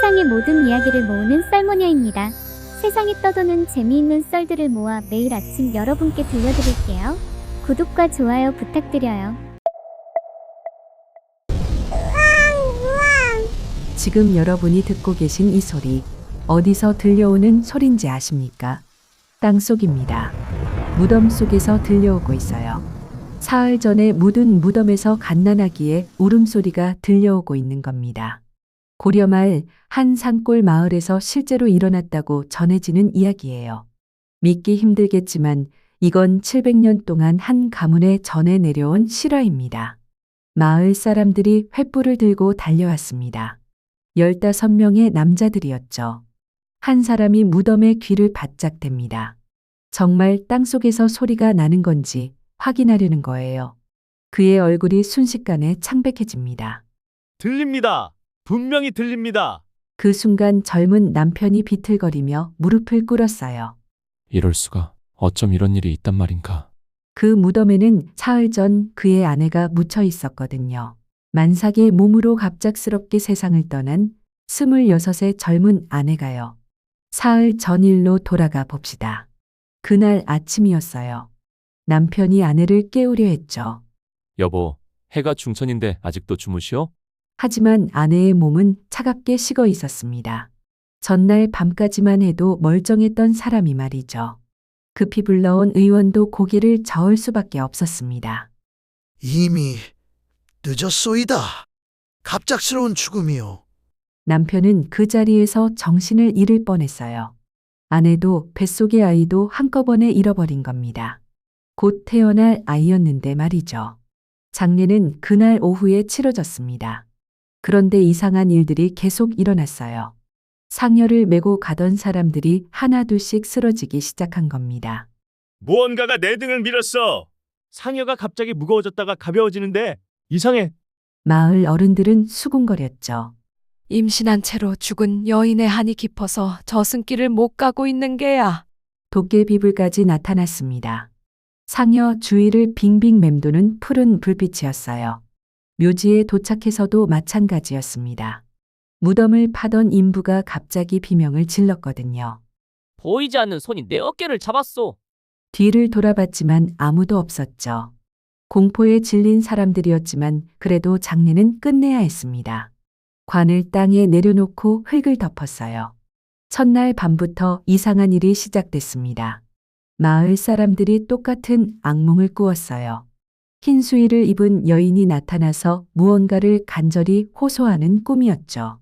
세상의 모든 이야기를 모으는 썰모녀입니다. 세상에 떠도는 재미있는 썰들을 모아 매일 아침 여러분께 들려드릴게요. 구독과 좋아요 부탁드려요. 지금 여러분이 듣고 계신 이 소리, 어디서 들려오는 소린지 아십니까? 땅속입니다. 무덤 속에서 들려오고 있어요. 사흘 전에 묻은 무덤에서 갓난아기의 울음소리가 들려오고 있는 겁니다. 고려말 한 산골 마을에서 실제로 일어났다고 전해지는 이야기예요. 믿기 힘들겠지만 이건 700년 동안 한 가문에 전해 내려온 실화입니다. 마을 사람들이 횃불을 들고 달려왔습니다. 15명의 남자들이었죠. 한 사람이 무덤의 귀를 바짝 댑니다. 정말 땅속에서 소리가 나는 건지 확인하려는 거예요. 그의 얼굴이 순식간에 창백해집니다. 들립니다. 분명히 들립니다. 그 순간 젊은 남편이 비틀거리며 무릎을 꿇었어요. 이럴 수가. 어쩜 이런 일이 있단 말인가. 그 무덤에는 사흘 전 그의 아내가 묻혀 있었거든요. 만삭의 몸으로 갑작스럽게 세상을 떠난 26의 젊은 아내가요. 사흘 전 일로 돌아가 봅시다. 그날 아침이었어요. 남편이 아내를 깨우려 했죠. 여보, 해가 중천인데 아직도 주무시오? 하지만 아내의 몸은 차갑게 식어 있었습니다. 전날 밤까지만 해도 멀쩡했던 사람이 말이죠. 급히 불러온 의원도 고개를 저을 수밖에 없었습니다. 이미 늦었소이다. 갑작스러운 죽음이요. 남편은 그 자리에서 정신을 잃을 뻔했어요. 아내도 뱃속의 아이도 한꺼번에 잃어버린 겁니다. 곧 태어날 아이였는데 말이죠. 장례는 그날 오후에 치러졌습니다. 그런데 이상한 일들이 계속 일어났어요. 상여를 메고 가던 사람들이 하나둘씩 쓰러지기 시작한 겁니다. 무언가가 내 등을 밀었어. 상여가 갑자기 무거워졌다가 가벼워지는데 이상해. 마을 어른들은 수군거렸죠. 임신한 채로 죽은 여인의 한이 깊어서 저승길을 못 가고 있는 게야. 도깨비불까지 나타났습니다. 상여 주위를 빙빙 맴도는 푸른 불빛이었어요. 묘지에 도착해서도 마찬가지였습니다. 무덤을 파던 인부가 갑자기 비명을 질렀거든요. 보이지 않는 손이 내 어깨를 잡았소. 뒤를 돌아봤지만 아무도 없었죠. 공포에 질린 사람들이었지만 그래도 장례는 끝내야 했습니다. 관을 땅에 내려놓고 흙을 덮었어요. 첫날 밤부터 이상한 일이 시작됐습니다. 마을 사람들이 똑같은 악몽을 꾸었어요. 흰 수의를 입은 여인이 나타나서 무언가를 간절히 호소하는 꿈이었죠.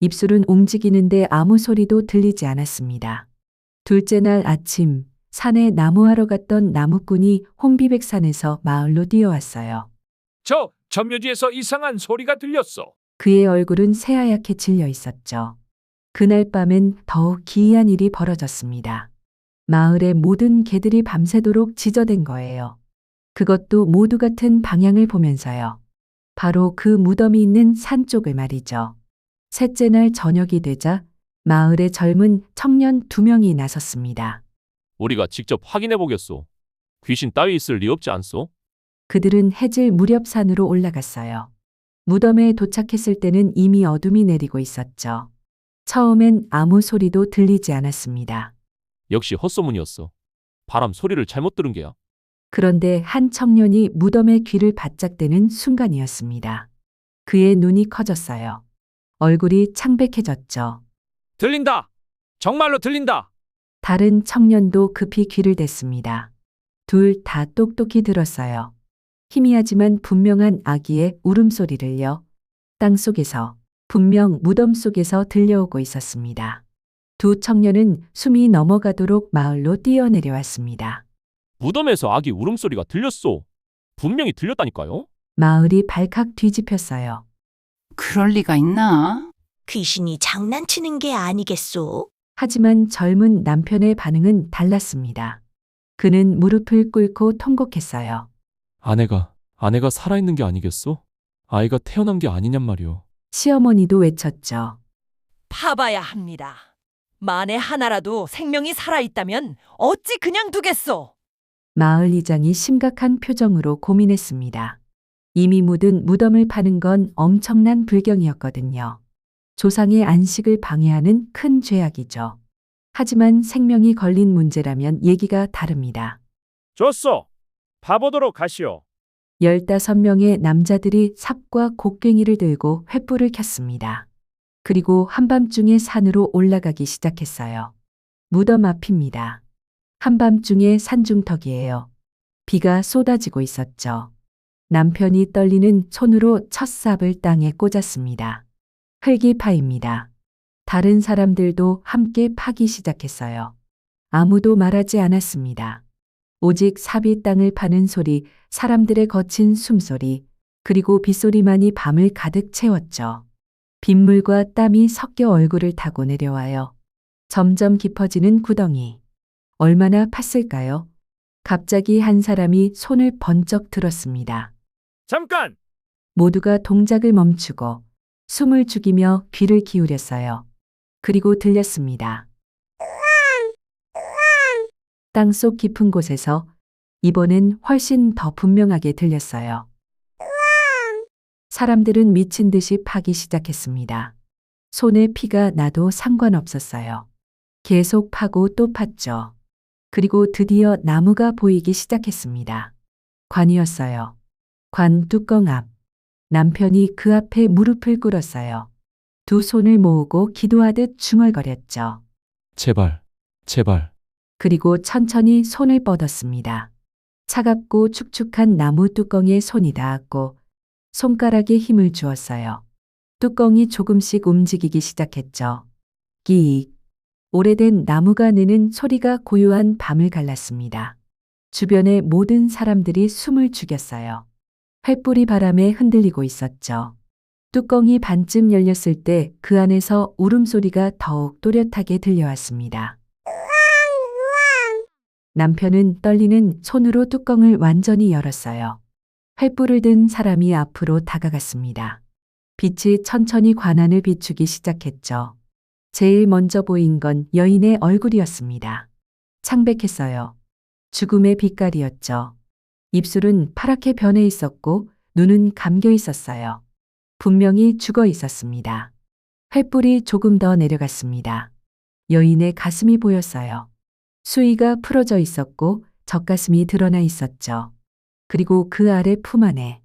입술은 움직이는데 아무 소리도 들리지 않았습니다. 둘째 날 아침, 산에 나무하러 갔던 나무꾼이 혼비백산에서 마을로 뛰어왔어요. 저 점묘지에서 이상한 소리가 들렸어. 그의 얼굴은 새하얗게 질려 있었죠. 그날 밤엔 더욱 기이한 일이 벌어졌습니다. 마을의 모든 개들이 밤새도록 지저댄 거예요. 그것도 모두 같은 방향을 보면서요. 바로 그 무덤이 있는 산 쪽을 말이죠. 셋째 날 저녁이 되자 마을의 젊은 청년 2명이 나섰습니다. 우리가 직접 확인해 보겠소. 귀신 따위 있을 리 없지 않소? 그들은 해질 무렵 산으로 올라갔어요. 무덤에 도착했을 때는 이미 어둠이 내리고 있었죠. 처음엔 아무 소리도 들리지 않았습니다. 역시 헛소문이었어. 바람 소리를 잘못 들은 게야. 그런데 한 청년이 무덤의 귀를 바짝 대는 순간이었습니다. 그의 눈이 커졌어요. 얼굴이 창백해졌죠. 들린다. 정말로 들린다. 다른 청년도 급히 귀를 댔습니다. 둘 다 똑똑히 들었어요. 희미하지만 분명한 아기의 울음소리를요. 땅속에서, 분명 무덤 속에서 들려오고 있었습니다. 두 청년은 숨이 넘어가도록 마을로 뛰어내려왔습니다. 무덤에서 아기 울음소리가 들렸소. 분명히 들렸다니까요. 마을이 발칵 뒤집혔어요. 그럴 리가 있나? 귀신이 장난치는 게 아니겠소? 하지만 젊은 남편의 반응은 달랐습니다. 그는 무릎을 꿇고 통곡했어요. 아내가 살아있는 게 아니겠소? 아이가 태어난 게 아니냔 말이오. 시어머니도 외쳤죠. 파봐야 합니다. 만에 하나라도 생명이 살아있다면 어찌 그냥 두겠소? 마을 이장이 심각한 표정으로 고민했습니다. 이미 묻은 무덤을 파는 건 엄청난 불경이었거든요. 조상의 안식을 방해하는 큰 죄악이죠. 하지만 생명이 걸린 문제라면 얘기가 다릅니다. 좋소. 봐보도록 하시오. 15명의 남자들이 삽과 곡괭이를 들고 횃불을 켰습니다. 그리고 한밤중에 산으로 올라가기 시작했어요. 무덤 앞입니다. 한밤중에 산중턱이에요. 비가 쏟아지고 있었죠. 남편이 떨리는 손으로 첫 삽을 땅에 꽂았습니다. 흙이 파입니다. 다른 사람들도 함께 파기 시작했어요. 아무도 말하지 않았습니다. 오직 삽이 땅을 파는 소리, 사람들의 거친 숨소리, 그리고 빗소리만이 밤을 가득 채웠죠. 빗물과 땀이 섞여 얼굴을 타고 내려와요. 점점 깊어지는 구덩이. 얼마나 팠을까요? 갑자기 한 사람이 손을 번쩍 들었습니다. 잠깐! 모두가 동작을 멈추고 숨을 죽이며 귀를 기울였어요. 그리고 들렸습니다. 땅속 깊은 곳에서 이번엔 훨씬 더 분명하게 들렸어요. 사람들은 미친 듯이 파기 시작했습니다. 손에 피가 나도 상관없었어요. 계속 파고 또 팠죠. 그리고 드디어 나무가 보이기 시작했습니다. 관이었어요. 관 뚜껑 앞. 남편이 그 앞에 무릎을 꿇었어요. 두 손을 모으고 기도하듯 중얼거렸죠. 제발, 제발. 그리고 천천히 손을 뻗었습니다. 차갑고 축축한 나무 뚜껑에 손이 닿았고 손가락에 힘을 주었어요. 뚜껑이 조금씩 움직이기 시작했죠. 끼익. 오래된 나무가 내는 소리가 고요한 밤을 갈랐습니다. 주변의 모든 사람들이 숨을 죽였어요. 횃불이 바람에 흔들리고 있었죠. 뚜껑이 반쯤 열렸을 때 그 안에서 울음소리가 더욱 또렷하게 들려왔습니다. 남편은 떨리는 손으로 뚜껑을 완전히 열었어요. 횃불을 든 사람이 앞으로 다가갔습니다. 빛이 천천히 관 안을 비추기 시작했죠. 제일 먼저 보인 건 여인의 얼굴이었습니다. 창백했어요. 죽음의 빛깔이었죠. 입술은 파랗게 변해 있었고 눈은 감겨 있었어요. 분명히 죽어 있었습니다. 횃불이 조금 더 내려갔습니다. 여인의 가슴이 보였어요. 수의가 풀어져 있었고 젖가슴이 드러나 있었죠. 그리고 그 아래 품 안에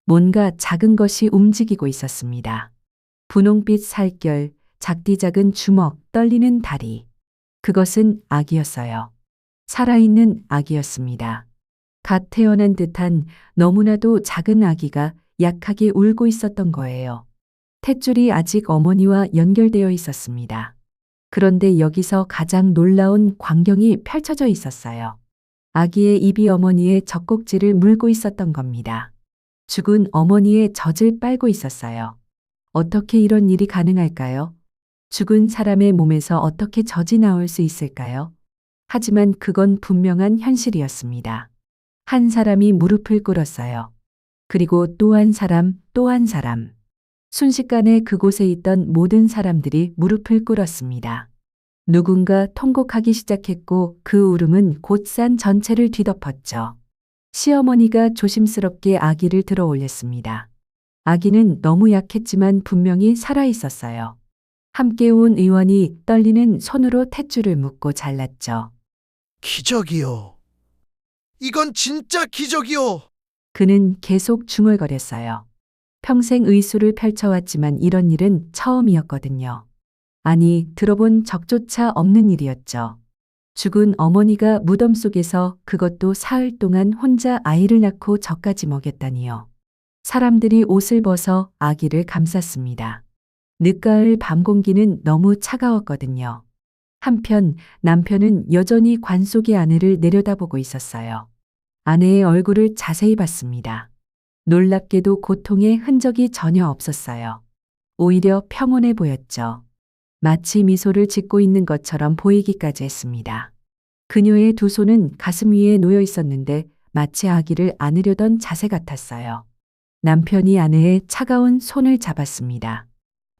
뭔가 작은 것이 움직이고 있었습니다. 분홍빛 살결, 작디 작은 주먹, 떨리는 다리. 그것은 아기였어요. 살아있는 아기였습니다. 갓 태어난 듯한 너무나도 작은 아기가 약하게 울고 있었던 거예요. 탯줄이 아직 어머니와 연결되어 있었습니다. 그런데 여기서 가장 놀라운 광경이 펼쳐져 있었어요. 아기의 입이 어머니의 젖꼭지를 물고 있었던 겁니다. 죽은 어머니의 젖을 빨고 있었어요. 어떻게 이런 일이 가능할까요? 죽은 사람의 몸에서 어떻게 젖이 나올 수 있을까요? 하지만 그건 분명한 현실이었습니다. 한 사람이 무릎을 꿇었어요. 그리고 또 한 사람, 또 한 사람. 순식간에 그곳에 있던 모든 사람들이 무릎을 꿇었습니다. 누군가 통곡하기 시작했고 그 울음은 곧 산 전체를 뒤덮었죠. 시어머니가 조심스럽게 아기를 들어 올렸습니다. 아기는 너무 약했지만 분명히 살아 있었어요. 함께 온 의원이 떨리는 손으로 탯줄을 묶고 잘랐죠. 기적이요. 이건 진짜 기적이요. 그는 계속 중얼거렸어요. 평생 의술을 펼쳐왔지만 이런 일은 처음이었거든요. 아니, 들어본 적조차 없는 일이었죠. 죽은 어머니가 무덤 속에서 그것도 사흘 동안 혼자 아이를 낳고 젖까지 먹였다니요. 사람들이 옷을 벗어 아기를 감쌌습니다. 늦가을 밤 공기는 너무 차가웠거든요. 한편 남편은 여전히 관 속의 아내를 내려다보고 있었어요. 아내의 얼굴을 자세히 봤습니다. 놀랍게도 고통의 흔적이 전혀 없었어요. 오히려 평온해 보였죠. 마치 미소를 짓고 있는 것처럼 보이기까지 했습니다. 그녀의 두 손은 가슴 위에 놓여 있었는데 마치 아기를 안으려던 자세 같았어요. 남편이 아내의 차가운 손을 잡았습니다.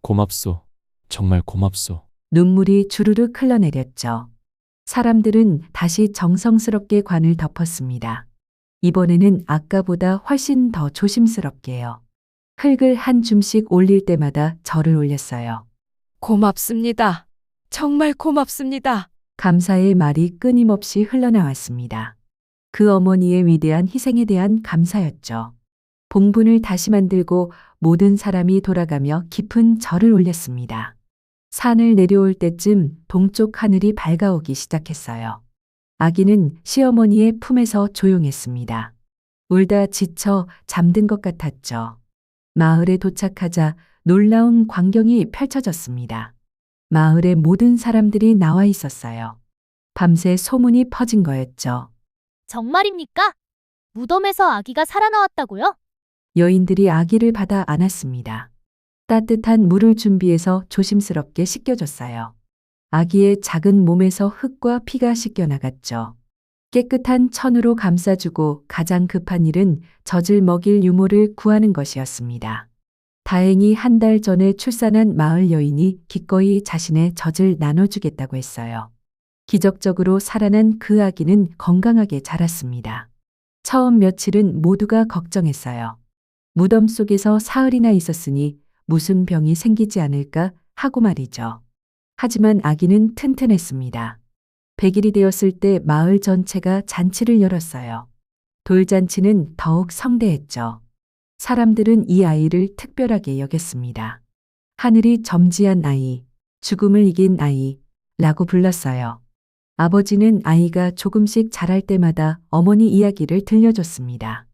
고맙소. 정말 고맙소. 눈물이 주르륵 흘러내렸죠. 사람들은 다시 정성스럽게 관을 덮었습니다. 이번에는 아까보다 훨씬 더 조심스럽게요. 흙을 한 줌씩 올릴 때마다 절을 올렸어요. 고맙습니다. 정말 고맙습니다. 감사의 말이 끊임없이 흘러나왔습니다. 그 어머니의 위대한 희생에 대한 감사였죠. 봉분을 다시 만들고 모든 사람이 돌아가며 깊은 절을 올렸습니다. 산을 내려올 때쯤 동쪽 하늘이 밝아오기 시작했어요. 아기는 시어머니의 품에서 조용했습니다. 울다 지쳐 잠든 것 같았죠. 마을에 도착하자 놀라운 광경이 펼쳐졌습니다. 마을의 모든 사람들이 나와 있었어요. 밤새 소문이 퍼진 거였죠. 정말입니까? 무덤에서 아기가 살아나왔다고요? 여인들이 아기를 받아 안았습니다. 따뜻한 물을 준비해서 조심스럽게 씻겨줬어요. 아기의 작은 몸에서 흙과 피가 씻겨나갔죠. 깨끗한 천으로 감싸주고 가장 급한 일은 젖을 먹일 유모를 구하는 것이었습니다. 다행히 한 달 전에 출산한 마을 여인이 기꺼이 자신의 젖을 나눠주겠다고 했어요. 기적적으로 살아난 그 아기는 건강하게 자랐습니다. 처음 며칠은 모두가 걱정했어요. 무덤 속에서 사흘이나 있었으니 무슨 병이 생기지 않을까 하고 말이죠. 하지만 아기는 튼튼했습니다. 100일이 되었을 때 마을 전체가 잔치를 열었어요. 돌잔치는 더욱 성대했죠. 사람들은 이 아이를 특별하게 여겼습니다. 하늘이 점지한 아이, 죽음을 이긴 아이라고 불렀어요. 아버지는 아이가 조금씩 자랄 때마다 어머니 이야기를 들려줬습니다.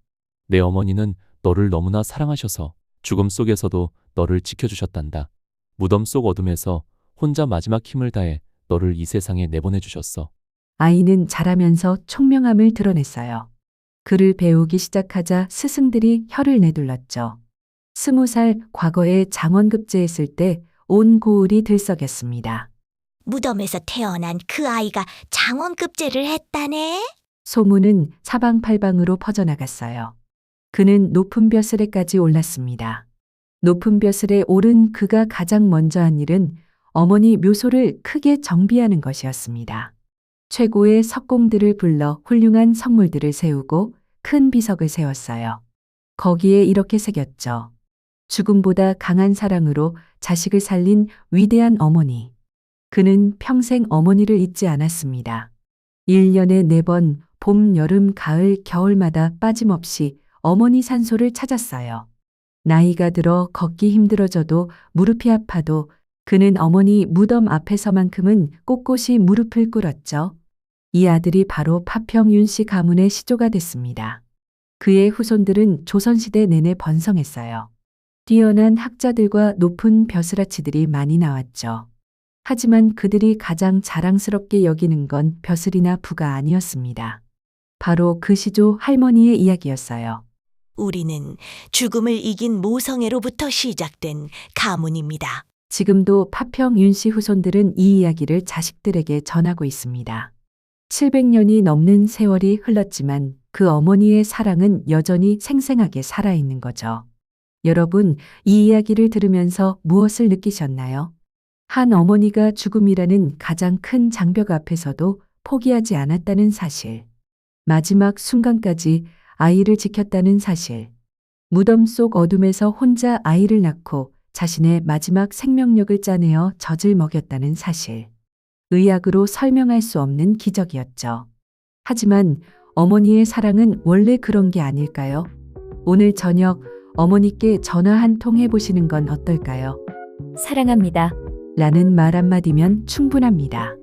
내 어머니는 너를 너무나 사랑하셔서 죽음 속에서도 너를 지켜주셨단다. 무덤 속 어둠에서 혼자 마지막 힘을 다해 너를 이 세상에 내보내주셨어. 아이는 자라면서 총명함을 드러냈어요. 글을 배우기 시작하자 스승들이 혀를 내둘렀죠. 20살 과거에 장원급제했을 때 온 고을이 들썩였습니다. 무덤에서 태어난 그 아이가 장원급제를 했다네? 소문은 사방팔방으로 퍼져나갔어요. 그는 높은 벼슬에까지 올랐습니다. 높은 벼슬에 오른 그가 가장 먼저 한 일은 어머니 묘소를 크게 정비하는 것이었습니다. 최고의 석공들을 불러 훌륭한 성물들을 세우고 큰 비석을 세웠어요. 거기에 이렇게 새겼죠. 죽음보다 강한 사랑으로 자식을 살린 위대한 어머니. 그는 평생 어머니를 잊지 않았습니다. 1년에 4번 봄, 여름, 가을, 겨울마다 빠짐없이 어머니 산소를 찾았어요. 나이가 들어 걷기 힘들어져도 무릎이 아파도 그는 어머니 무덤 앞에서만큼은 꼿꼿이 무릎을 꿇었죠. 이 아들이 바로 파평윤 씨 가문의 시조가 됐습니다. 그의 후손들은 조선시대 내내 번성했어요. 뛰어난 학자들과 높은 벼슬아치들이 많이 나왔죠. 하지만 그들이 가장 자랑스럽게 여기는 건 벼슬이나 부가 아니었습니다. 바로 그 시조 할머니의 이야기였어요. 우리는 죽음을 이긴 모성애로부터 시작된 가문입니다. 지금도 파평윤 씨 후손들은 이 이야기를 자식들에게 전하고 있습니다. 700년이 넘는 세월이 흘렀지만 그 어머니의 사랑은 여전히 생생하게 살아있는 거죠. 여러분, 이 이야기를 들으면서 무엇을 느끼셨나요? 한 어머니가 죽음이라는 가장 큰 장벽 앞에서도 포기하지 않았다는 사실. 마지막 순간까지 아이를 지켰다는 사실. 무덤 속 어둠에서 혼자 아이를 낳고 자신의 마지막 생명력을 짜내어 젖을 먹였다는 사실. 의학으로 설명할 수 없는 기적이었죠. 하지만 어머니의 사랑은 원래 그런 게 아닐까요? 오늘 저녁 어머니께 전화 한 통 해보시는 건 어떨까요? 사랑합니다. 라는 말 한마디면 충분합니다.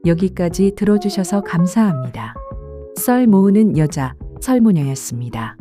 여기까지 들어주셔서 감사합니다. 썰 모으는 여자, 설모녀였습니다.